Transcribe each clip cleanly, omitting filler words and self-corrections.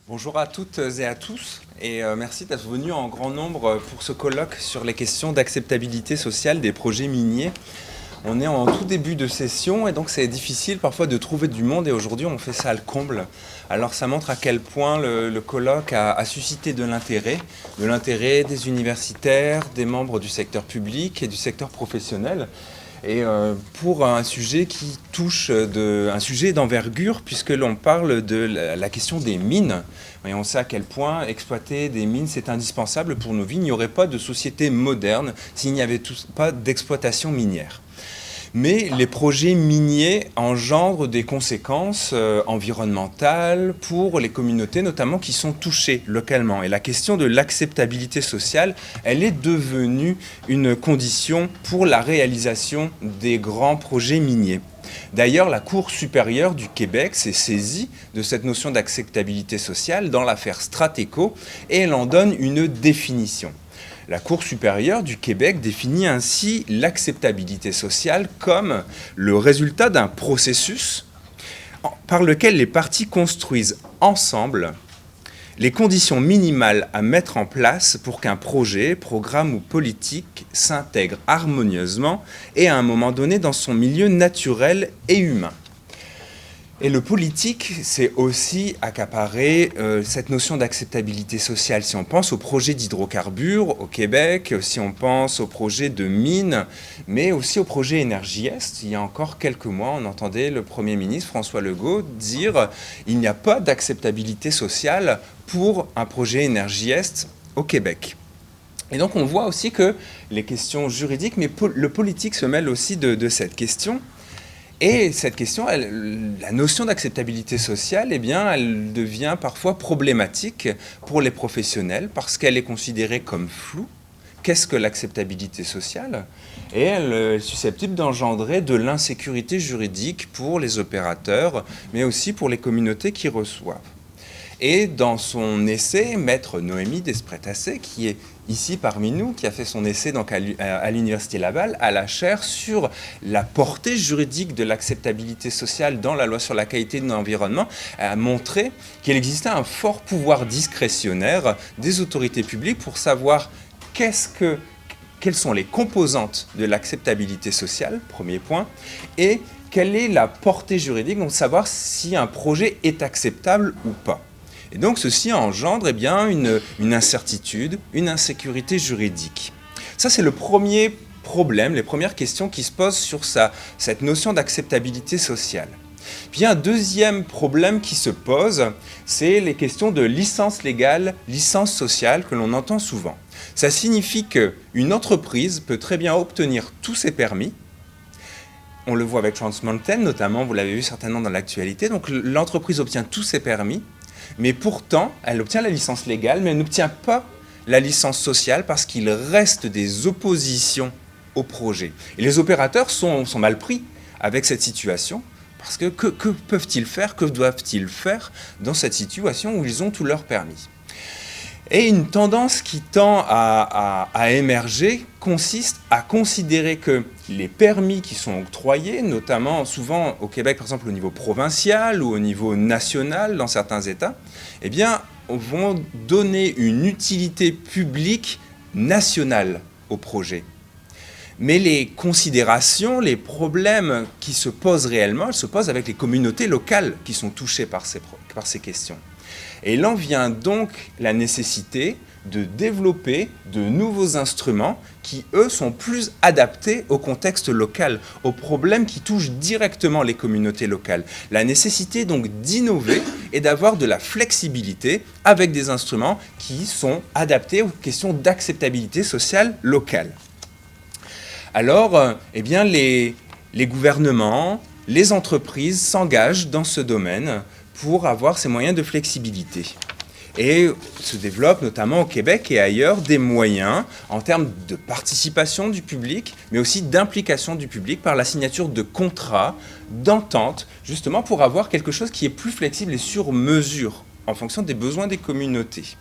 Bonjour à toutes et à tous, et merci d'être venus en grand nombre pour ce colloque sur les questions d'acceptabilité sociale des projets miniers. On est en tout début de session et donc c'est difficile parfois de trouver du monde et aujourd'hui on fait ça à le comble. Alors ça montre à quel point le colloque a suscité de l'intérêt des universitaires, des membres du secteur public et du secteur professionnel. Et pour un sujet qui touche un sujet d'envergure, puisque l'on parle de la question des mines. Et on sait à quel point exploiter des mines, c'est indispensable pour nos vies. Il n'y aurait pas de société moderne s'il n'y avait pas d'exploitation minière. Mais les projets miniers engendrent des conséquences environnementales pour les communautés, notamment qui sont touchées localement. Et la question de l'acceptabilité sociale, elle est devenue une condition pour la réalisation des grands projets miniers. D'ailleurs, la Cour supérieure du Québec s'est saisie de cette notion d'acceptabilité sociale dans l'affaire Strateco et elle en donne une définition. La Cour supérieure du Québec définit ainsi l'acceptabilité sociale comme le résultat d'un processus par lequel les parties construisent ensemble les conditions minimales à mettre en place pour qu'un projet, programme ou politique s'intègre harmonieusement et à un moment donné dans son milieu naturel et humain. Et le politique, c'est aussi accaparer cette notion d'acceptabilité sociale. Si on pense au projet d'hydrocarbures au Québec, si on pense au projet de mines, mais aussi au projet Énergie Est, il y a encore quelques mois, on entendait le Premier ministre François Legault dire « il n'y a pas d'acceptabilité sociale pour un projet Énergie Est au Québec ». Et donc on voit aussi que les questions juridiques, mais le politique se mêle aussi de cette question. Et cette question, la notion d'acceptabilité sociale, eh bien, elle devient parfois problématique pour les professionnels parce qu'elle est considérée comme floue. Qu'est-ce que l'acceptabilité sociale? Et elle est susceptible d'engendrer de l'insécurité juridique pour les opérateurs, mais aussi pour les communautés qui reçoivent. Et dans son essai, Maître Noémie Desprétassé, qui est ici parmi nous, qui a fait son essai donc à l'Université Laval, à la chaire sur la portée juridique de l'acceptabilité sociale dans la loi sur la qualité de l'environnement, a montré qu'il existait un fort pouvoir discrétionnaire des autorités publiques pour savoir quelles sont les composantes de l'acceptabilité sociale, premier point, et quelle est la portée juridique, donc savoir si un projet est acceptable ou pas. Et donc ceci engendre une incertitude, une insécurité juridique. Ça c'est le premier problème, les premières questions qui se posent sur cette notion d'acceptabilité sociale. Puis il y a un deuxième problème qui se pose, c'est les questions de licence légale, licence sociale que l'on entend souvent. Ça signifie qu'une entreprise peut très bien obtenir tous ses permis. On le voit avec Trans Mountain notamment, vous l'avez vu certainement dans l'actualité. Donc l'entreprise obtient tous ses permis. Mais pourtant, elle obtient la licence légale, mais elle n'obtient pas la licence sociale parce qu'il reste des oppositions au projet. Et les opérateurs sont mal pris avec cette situation, parce que peuvent-ils faire, que doivent-ils faire dans cette situation où ils ont tous leurs permis? Et une tendance qui tend à émerger consiste à considérer que les permis qui sont octroyés, notamment souvent au Québec par exemple au niveau provincial ou au niveau national dans certains États, eh bien, vont donner une utilité publique nationale au projet. Mais les considérations, les problèmes qui se posent réellement, elles se posent avec les communautés locales qui sont touchées par ces questions. Et là vient donc la nécessité de développer de nouveaux instruments qui, eux, sont plus adaptés au contexte local, aux problèmes qui touchent directement les communautés locales. La nécessité donc d'innover et d'avoir de la flexibilité avec des instruments qui sont adaptés aux questions d'acceptabilité sociale locale. Alors, eh bien, les gouvernements, les entreprises s'engagent dans ce domaine pour avoir ces moyens de flexibilité. Et se développent notamment au Québec et ailleurs des moyens en termes de participation du public, mais aussi d'implication du public par la signature de contrats, d'ententes, justement pour avoir quelque chose qui est plus flexible et sur mesure en fonction des besoins des communautés.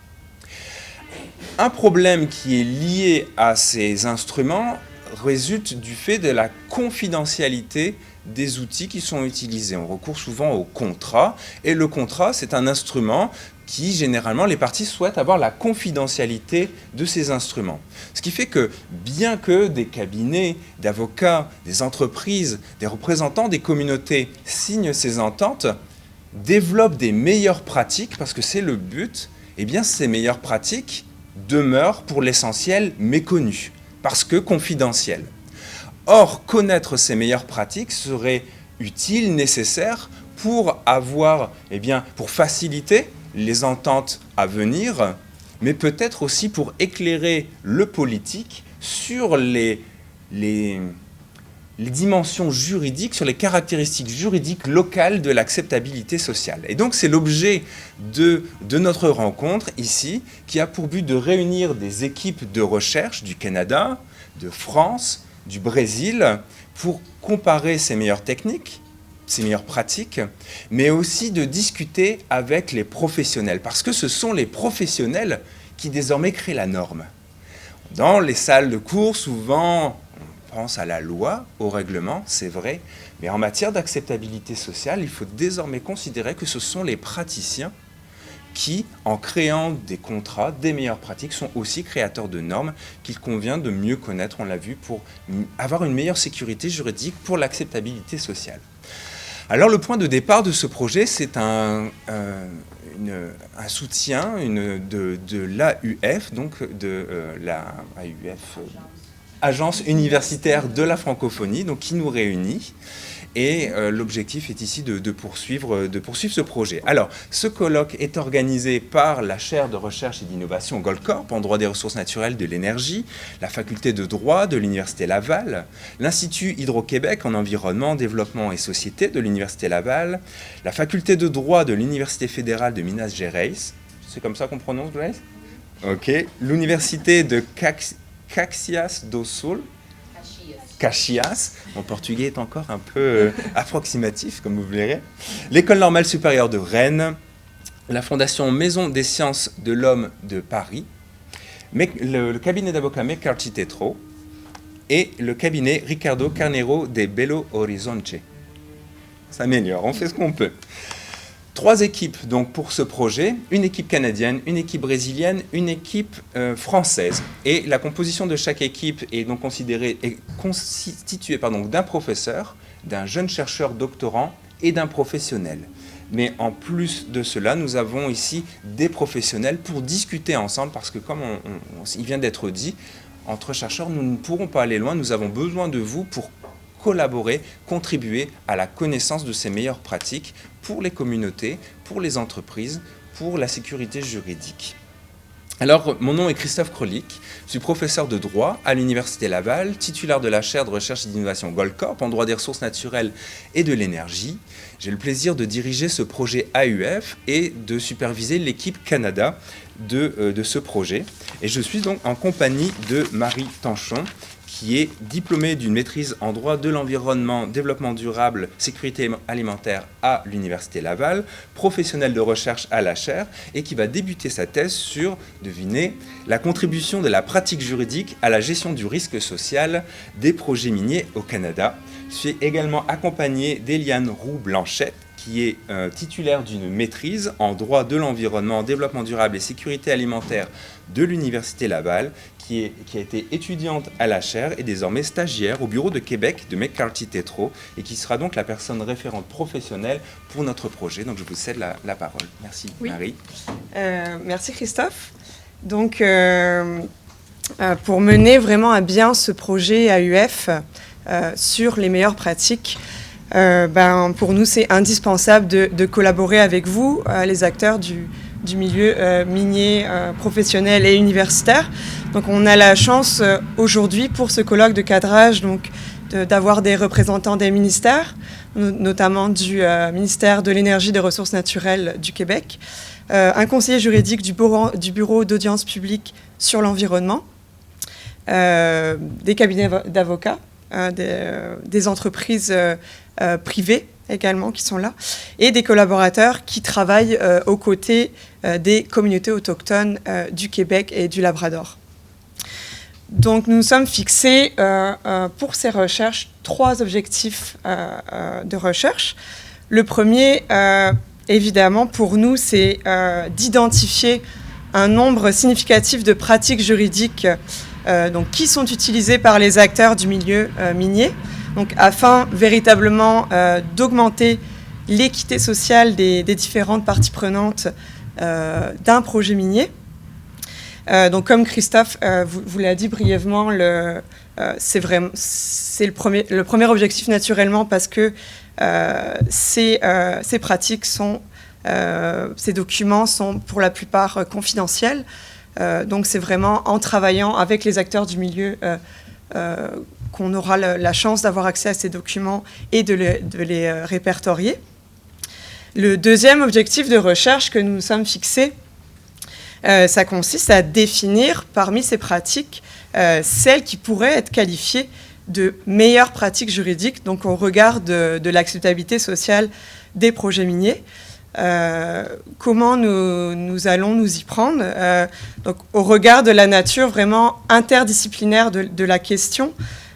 Un problème qui est lié à ces instruments résulte du fait de la confidentialité des outils qui sont utilisés. On recourt souvent au contrat, et le contrat, c'est un instrument qui, généralement, les parties souhaitent avoir la confidentialité de ces instruments. Ce qui fait que, bien que des cabinets d'avocats, des entreprises, des représentants des communautés signent ces ententes, développent des meilleures pratiques, parce que c'est le but, eh bien, ces meilleures pratiques demeurent, pour l'essentiel, méconnues, parce que confidentielles. Or, connaître ces meilleures pratiques serait utile, nécessaire, pour avoir, eh bien, pour faciliter les ententes à venir, mais peut-être aussi pour éclairer le politique sur les dimensions juridiques, sur les caractéristiques juridiques locales de l'acceptabilité sociale. Et donc c'est l'objet de notre rencontre ici, qui a pour but de réunir des équipes de recherche du Canada, de France, du Brésil, pour comparer ces meilleures techniques, ces meilleures pratiques, mais aussi de discuter avec les professionnels, parce que ce sont les professionnels qui désormais créent la norme. Dans les salles de cours, souvent, on pense à la loi, au règlement, c'est vrai, mais en matière d'acceptabilité sociale, il faut désormais considérer que ce sont les praticiens qui, en créant des contrats, des meilleures pratiques, sont aussi créateurs de normes qu'il convient de mieux connaître, on l'a vu, pour avoir une meilleure sécurité juridique pour l'acceptabilité sociale. Alors le point de départ de ce projet, c'est un soutien de l'AUF, donc de la AUF, Agence universitaire de la francophonie, donc qui nous réunit. Et l'objectif est ici de poursuivre ce projet. Alors, ce colloque est organisé par la chaire de recherche et d'innovation Goldcorp en droit des ressources naturelles de l'énergie, la faculté de droit de l'Université Laval, l'Institut Hydro-Québec en environnement, développement et société de l'Université Laval, la faculté de droit de l'Université fédérale de Minas Gerais, c'est comme ça qu'on prononce, Grace ? Ok. L'Université de Caxias do Sul, Caxias, mon portugais est encore un peu approximatif, comme vous verrez. L'École normale supérieure de Rennes, la Fondation Maison des sciences de l'homme de Paris, le cabinet d'avocats McCarthy Tétrault et le cabinet Ricardo Carneiro de Belo Horizonte. Ça s'améliore, on fait ce qu'on peut. 3 équipes donc pour ce projet, une équipe canadienne, une équipe brésilienne, une équipe française. Et la composition de chaque équipe est donc constituée d'un professeur, d'un jeune chercheur doctorant et d'un professionnel. Mais en plus de cela, nous avons ici des professionnels pour discuter ensemble, parce que comme il vient d'être dit, entre chercheurs, nous ne pourrons pas aller loin, nous avons besoin de vous pour collaborer, contribuer à la connaissance de ces meilleures pratiques pour les communautés, pour les entreprises, pour la sécurité juridique. Alors, mon nom est Christophe Krolik, je suis professeur de droit à l'Université Laval, titulaire de la chaire de recherche et d'innovation Goldcorp en droit des ressources naturelles et de l'énergie. J'ai le plaisir de diriger ce projet AUF et de superviser l'équipe Canada de ce projet. Et je suis donc en compagnie de Marie Tanchon, qui est diplômée d'une maîtrise en droit de l'environnement, développement durable, sécurité alimentaire à l'Université Laval, professionnelle de recherche à la chaire, et qui va débuter sa thèse sur, devinez, la contribution de la pratique juridique à la gestion du risque social des projets miniers au Canada. Je suis également accompagné d'Eliane Roux-Blanchette, qui est titulaire d'une maîtrise en droit de l'environnement, développement durable et sécurité alimentaire de l'Université Laval, qui a été étudiante à la chaire et désormais stagiaire au bureau de Québec de McCarthy Tétrault, et qui sera donc la personne référente professionnelle pour notre projet. Donc je vous cède la parole. Merci, oui. Marie. Merci Christophe. Donc pour mener vraiment à bien ce projet AUF sur les meilleures pratiques, pour nous c'est indispensable de collaborer avec vous, les acteurs du milieu minier professionnel et universitaire. Donc on a la chance aujourd'hui pour ce colloque de cadrage d'avoir des représentants des ministères, notamment du ministère de l'Énergie et des Ressources naturelles du Québec, un conseiller juridique du bureau d'audience publique sur l'environnement, des cabinets d'avocats, des entreprises privées également qui sont là, et des collaborateurs qui travaillent aux côtés des communautés autochtones du Québec et du Labrador. Donc nous nous sommes fixés pour ces recherches 3 objectifs de recherche. Le premier, évidemment, pour nous, c'est d'identifier un nombre significatif de pratiques juridiques donc, qui sont utilisées par les acteurs du milieu minier, donc, afin véritablement d'augmenter l'équité sociale des différentes parties prenantes d'un projet minier. Donc, comme Christophe vous l'a dit brièvement, c'est le premier objectif naturellement parce que ces pratiques ces documents sont pour la plupart confidentiels. Donc, c'est vraiment en travaillant avec les acteurs du milieu qu'on aura la chance d'avoir accès à ces documents et de les répertorier. Le deuxième objectif de recherche que nous nous sommes fixés, ça consiste à définir parmi ces pratiques celles qui pourraient être qualifiées de meilleures pratiques juridiques, donc au regard de l'acceptabilité sociale des projets miniers. Comment nous allons nous y prendre donc, au regard de la nature vraiment interdisciplinaire de la question,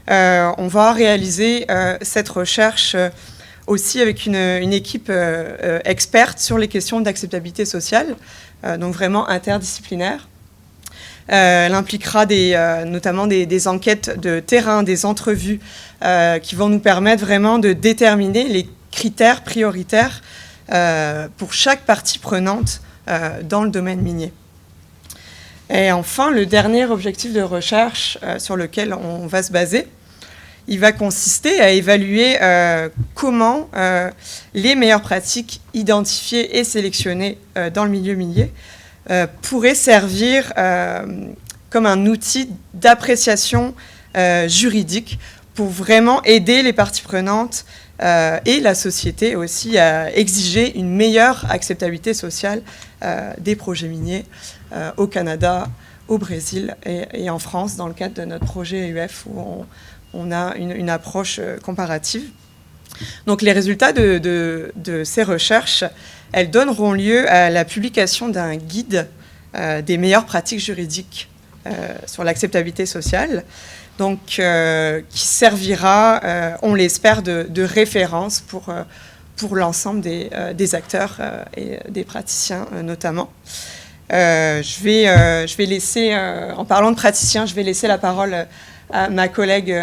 on va réaliser cette recherche aussi avec une équipe experte sur les questions d'acceptabilité sociale, donc vraiment interdisciplinaire. Elle impliquera notamment des enquêtes de terrain, des entrevues qui vont nous permettre vraiment de déterminer les critères prioritaires pour chaque partie prenante dans le domaine minier. Et enfin, le dernier objectif de recherche sur lequel on va se baser, il va consister à évaluer comment les meilleures pratiques identifiées et sélectionnées dans le milieu minier pourraient servir comme un outil d'appréciation juridique pour vraiment aider les parties prenantes et la société aussi à exiger une meilleure acceptabilité sociale des projets miniers au Canada, au Brésil et en France, dans le cadre de notre projet EUF où on a une approche comparative. Donc les résultats de ces recherches, elles donneront lieu à la publication d'un guide des meilleures pratiques juridiques sur l'acceptabilité sociale, donc qui servira, on l'espère, de référence pour l'ensemble des acteurs et des praticiens notamment. Je vais laisser, en parlant de praticiens, je vais laisser la parole à ma collègue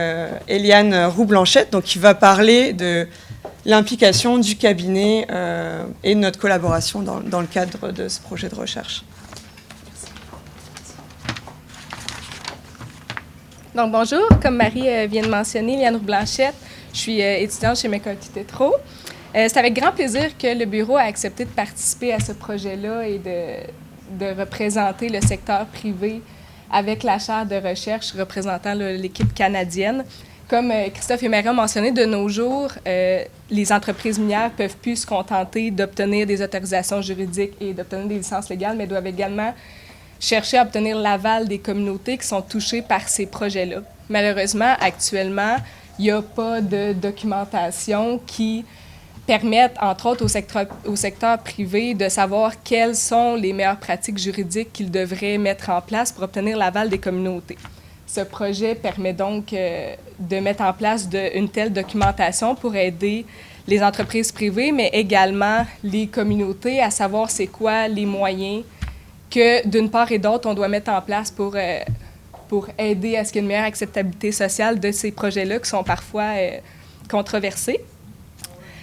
Eliane Roux-Blanchette, donc qui va parler de l'implication du cabinet et de notre collaboration dans le cadre de ce projet de recherche. Donc bonjour, comme Marie vient de mentionner, Eliane Roux-Blanchette, je suis étudiante chez McCarthy Tétrault. C'est avec grand plaisir que le bureau a accepté de participer à ce projet-là et de représenter le secteur privé avec la chaire de recherche représentant l'équipe canadienne. Comme Christophe et Marie ont mentionné, de nos jours, les entreprises minières ne peuvent plus se contenter d'obtenir des autorisations juridiques et d'obtenir des licences légales, mais doivent également chercher à obtenir l'aval des communautés qui sont touchées par ces projets-là. Malheureusement, actuellement, il n'y a pas de documentation qui permettent, entre autres au secteur privé, de savoir quelles sont les meilleures pratiques juridiques qu'ils devraient mettre en place pour obtenir l'aval des communautés. Ce projet permet donc de mettre en place une telle documentation pour aider les entreprises privées, mais également les communautés à savoir c'est quoi les moyens que, d'une part et d'autre, on doit mettre en place pour aider à ce qu'il y ait une meilleure acceptabilité sociale de ces projets-là qui sont parfois controversés.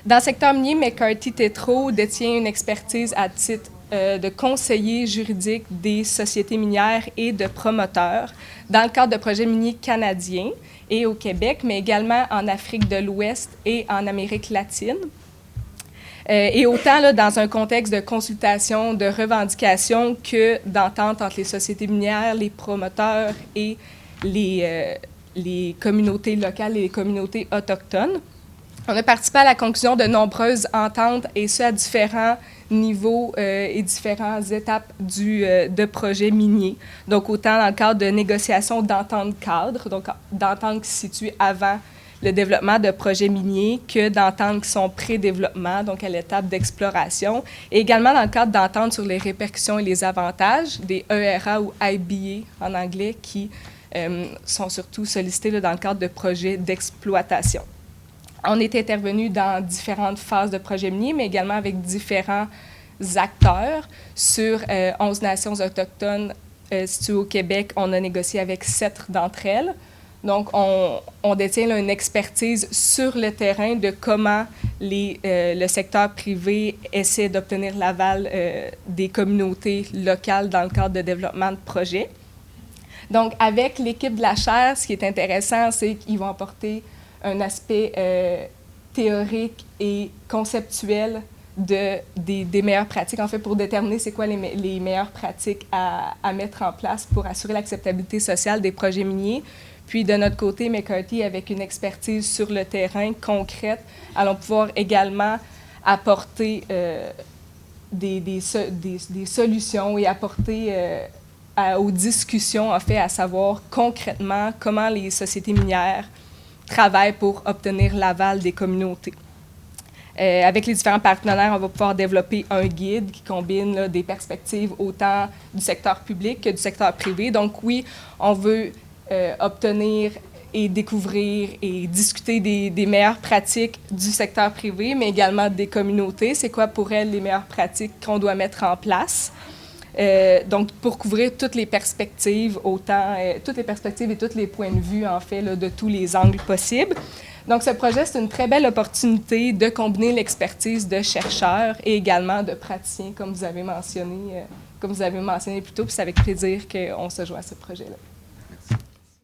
Dans le secteur minier, McCarthy Tétrault détient une expertise à titre de conseiller juridique des sociétés minières et de promoteurs dans le cadre de projets miniers canadiens et au Québec, mais également en Afrique de l'Ouest et en Amérique latine. Et autant là, dans un contexte de consultation, de revendication que d'entente entre les sociétés minières, les promoteurs et les communautés locales et les communautés autochtones. On a participé à la conclusion de nombreuses ententes, et ce, à différents niveaux et différentes étapes de projets miniers. Donc, autant dans le cadre de négociations d'ententes cadres, donc d'ententes qui se situent avant le développement de projets miniers, que d'ententes qui sont pré-développement, donc à l'étape d'exploration, et également dans le cadre d'ententes sur les répercussions et les avantages, des ERA ou IBA en anglais, qui sont surtout sollicités là, dans le cadre de projets d'exploitation. On est intervenu dans différentes phases de projets miniers, mais également avec différents acteurs sur 11 nations autochtones situées au Québec. On a négocié avec 7 d'entre elles. Donc, on détient là, une expertise sur le terrain de comment le secteur privé essaie d'obtenir l'aval des communautés locales dans le cadre de développement de projets. Donc, avec l'équipe de la chaire, ce qui est intéressant, c'est qu'ils vont apporter un aspect théorique et conceptuel des meilleures pratiques, en fait, pour déterminer c'est quoi les meilleures pratiques à mettre en place pour assurer l'acceptabilité sociale des projets miniers. Puis, de notre côté, McCarthy, avec une expertise sur le terrain concrète, allons pouvoir également apporter des solutions et apporter aux discussions, en fait, à savoir concrètement comment les sociétés minières travaillent pour obtenir l'aval des communautés. Avec les différents partenaires, on va pouvoir développer un guide qui combine là, des perspectives autant du secteur public que du secteur privé. Donc oui, on veut obtenir et découvrir et discuter des meilleures pratiques du secteur privé, mais également des communautés. C'est quoi pour elles les meilleures pratiques qu'on doit mettre en place? Donc, pour couvrir toutes les perspectives, toutes les perspectives et tous les points de vue, en fait, là, de tous les angles possibles. Donc, ce projet, c'est une très belle opportunité de combiner l'expertise de chercheurs et également de praticiens, comme vous avez mentionné plus tôt. Puis c'est avec plaisir qu'on se joint à ce projet-là.